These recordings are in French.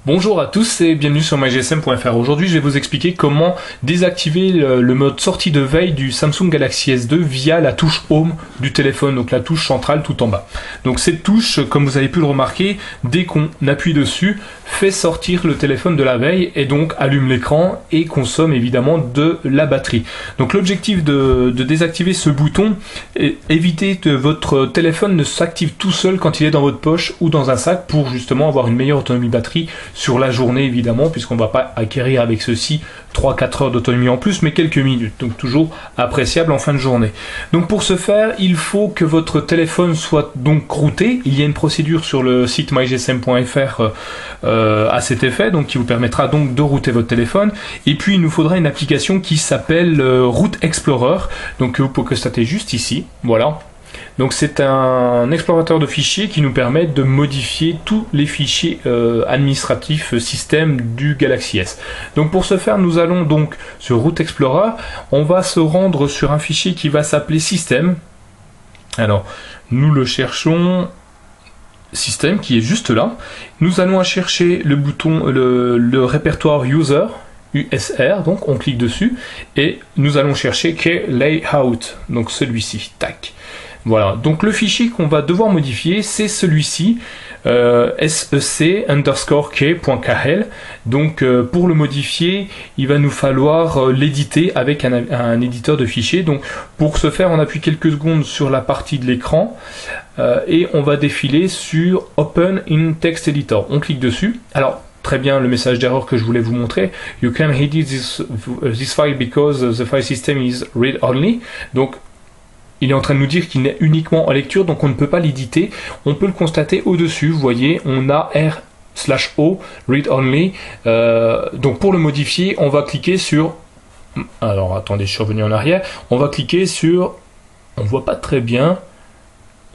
Bonjour à tous et bienvenue sur mygsm.fr. Aujourd'hui je vais vous expliquer comment désactiver le mode sortie de veille du Samsung Galaxy S2 via la touche Home du téléphone, donc la touche centrale tout en bas. Donc cette touche, comme vous avez pu le remarquer, dès qu'on appuie dessus, fait sortir le téléphone de la veille et donc allume l'écran et consomme évidemment de la batterie. Donc l'objectif de désactiver ce bouton est éviter que votre téléphone ne s'active tout seul quand il est dans votre poche ou dans un sac pour justement avoir une meilleure autonomie batterie sur la journée évidemment, puisqu'on ne va pas acquérir avec ceci 3-4 heures d'autonomie en plus, mais quelques minutes, donc toujours appréciable en fin de journée. Donc pour ce faire, il faut que votre téléphone soit donc routé. Il y a une procédure sur le site mygsm.fr à cet effet, donc qui vous permettra donc de router votre téléphone. Et puis il nous faudra une application qui s'appelle Route Explorer, donc que vous pouvez constater juste ici, voilà. Donc c'est un explorateur de fichiers qui nous permet de modifier tous les fichiers administratifs système du Galaxy S. Donc pour ce faire, nous allons donc sur Route Explorer, on va se rendre sur un fichier qui va s'appeler Système. Alors nous le cherchons, Système qui est juste là. Nous allons chercher le bouton, le répertoire User, USR, donc on clique dessus et nous allons chercher Key Layout, donc celui-ci, tac. Voilà, donc le fichier qu'on va devoir modifier, c'est celui-ci, sec_key.kl. Donc pour le modifier, il va nous falloir l'éditer avec un éditeur de fichiers. Donc pour ce faire, on appuie quelques secondes sur la partie de l'écran et on va défiler sur Open in Text Editor. On clique dessus. Alors très bien, le message d'erreur que je voulais vous montrer. You can edit this file because the file system is read only. Donc il est en train de nous dire qu'il n'est uniquement en lecture, donc on ne peut pas l'éditer. On peut le constater au-dessus, vous voyez, on a R/O, read only. Donc pour le modifier, on va cliquer sur... Alors attendez, je suis revenu en arrière. On va cliquer sur... On ne voit pas très bien.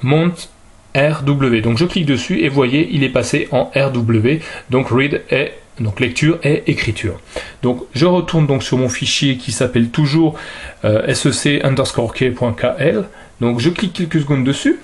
Mount RW. Donc je clique dessus et vous voyez, il est passé en RW. Donc read est... Donc lecture et écriture. Donc je retourne donc sur mon fichier qui s'appelle toujours sec_key.kl. Donc je clique quelques secondes dessus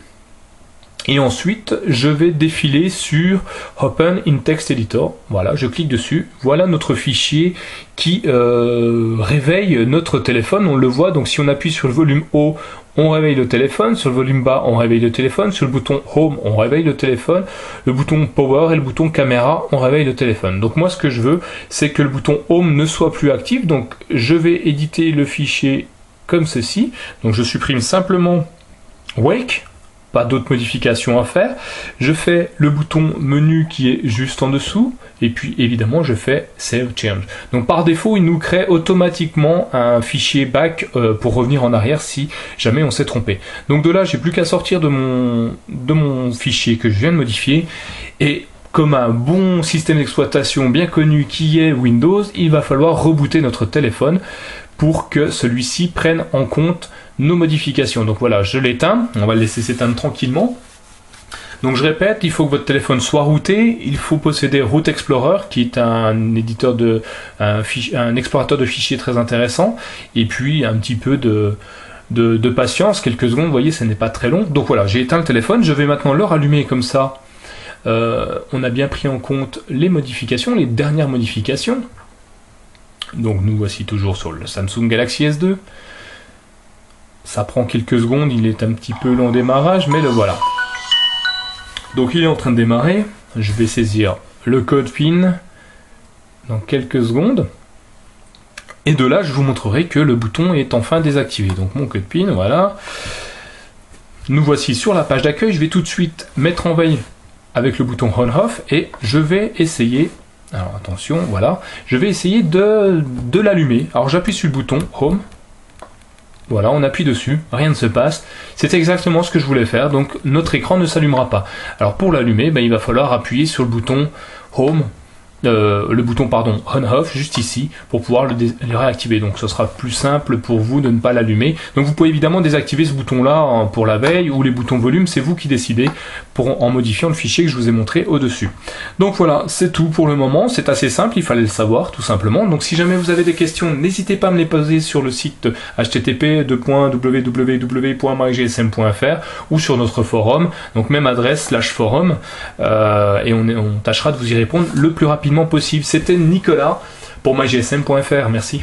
et ensuite je vais défiler sur Open in Text Editor. Voilà, je clique dessus. Voilà notre fichier qui réveille notre téléphone. On le voit, donc si on appuie sur le volume haut, on réveille le téléphone, sur le volume bas, on réveille le téléphone, sur le bouton Home, on réveille le téléphone, le bouton Power et le bouton Caméra, on réveille le téléphone. Donc moi ce que je veux, c'est que le bouton Home ne soit plus actif, donc je vais éditer le fichier comme ceci. Donc je supprime simplement Wake, pas d'autres modifications à faire. Je fais le bouton menu qui est juste en dessous et puis évidemment je fais Save Change. Donc par défaut il nous crée automatiquement un fichier back pour revenir en arrière si jamais on s'est trompé. Donc de là j'ai plus qu'à sortir de mon fichier que je viens de modifier et comme un bon système d'exploitation bien connu qui est Windows, il va falloir rebooter notre téléphone pour que celui-ci prenne en compte nos modifications. Donc voilà, je l'éteins, on va le laisser s'éteindre tranquillement. Donc je répète, il faut que votre téléphone soit routé, il faut posséder Route Explorer qui est un éditeur un explorateur de fichiers très intéressant, et puis un petit peu de patience, quelques secondes, vous voyez, ce n'est pas très long. Donc voilà, j'ai éteint le téléphone, je vais maintenant le rallumer comme ça. On a bien pris en compte les modifications, les dernières modifications. Donc nous voici toujours sur le Samsung Galaxy S2. Ça prend quelques secondes, il est un petit peu long au démarrage, mais le voilà. Donc il est en train de démarrer. Je vais saisir le code PIN dans quelques secondes. Et de là, je vous montrerai que le bouton est enfin désactivé. Donc mon code PIN, voilà. Nous voici sur la page d'accueil. Je vais tout de suite mettre en veille avec le bouton On/Off et je vais essayer... Alors attention, voilà. Je vais essayer de l'allumer. Alors j'appuie sur le bouton Home. Voilà, on appuie dessus, rien ne se passe. C'est exactement ce que je voulais faire, donc notre écran ne s'allumera pas. Alors pour l'allumer, il va falloir appuyer sur le bouton Home, le bouton On/Off juste ici pour pouvoir le réactiver. Donc ce sera plus simple pour vous de ne pas l'allumer. Donc vous pouvez évidemment désactiver ce bouton là pour la veille ou les boutons volume, c'est vous qui décidez en modifiant le fichier que je vous ai montré au-dessus. Donc voilà, c'est tout pour le moment, c'est assez simple, il fallait le savoir tout simplement. Donc si jamais vous avez des questions, n'hésitez pas à me les poser sur le site http://www.mygsm.fr ou sur notre forum, donc même adresse /forum, et on tâchera de vous y répondre le plus rapidement rapidement possible. C'était Nicolas pour mygsm.fr. Merci.